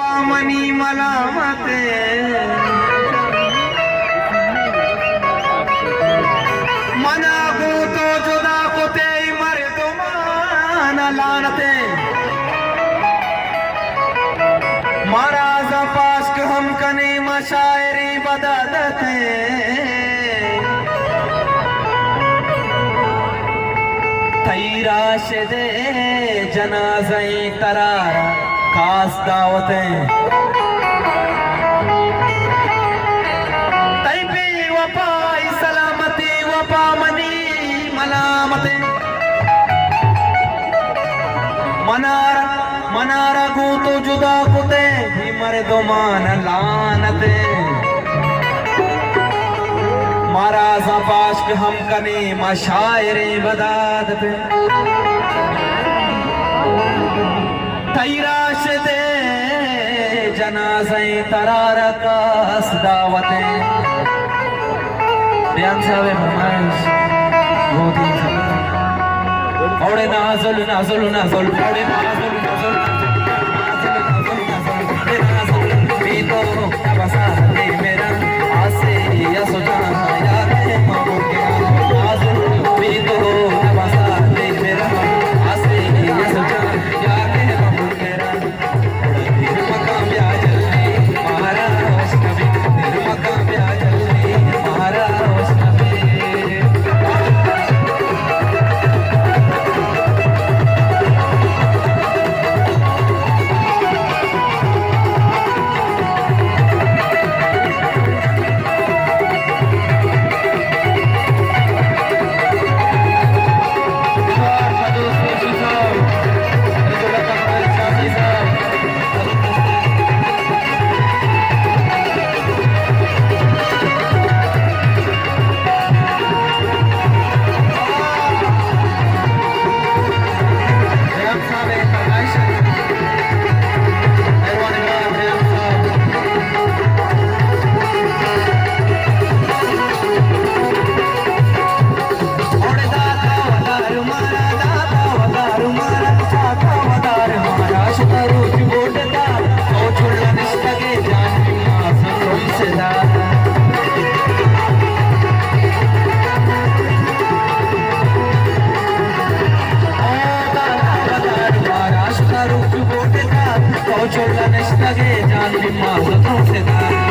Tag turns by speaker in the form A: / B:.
A: पामनी मलामते मना को तो जुदा कुते मरे तो माना लानते मारा जपास के हम कने मशायरी बददते तैराश दे जनाज़े तरारा खास दावतें तैबी वफाई सलामती वफा मनी मलामतें मनारा मनारा को तो जुदा कुते भी मरे दो मान लानते मारा ज़बाश के हम कने मशायरे बदाद पे तैराश दे जनाज़े तरारा कास दावतें बयान साहब फरमाइश बहुत ही औड़े नाज़ुल नाज़ुल नाज़ुल औड़े नाज़ुल नाज़ुल नाज़ुल बीतो बसा दे मेरा आसे या सोचा यार मामू के नाज़ुल बीतो बसा दे मेरा आसे या सोचा यार मामू के दिल मकाम या जल्दी मारा होश कभी दिल मकाम या जल्दी मारा होश कभी छोड़ना नहीं लगे जान भी माँ से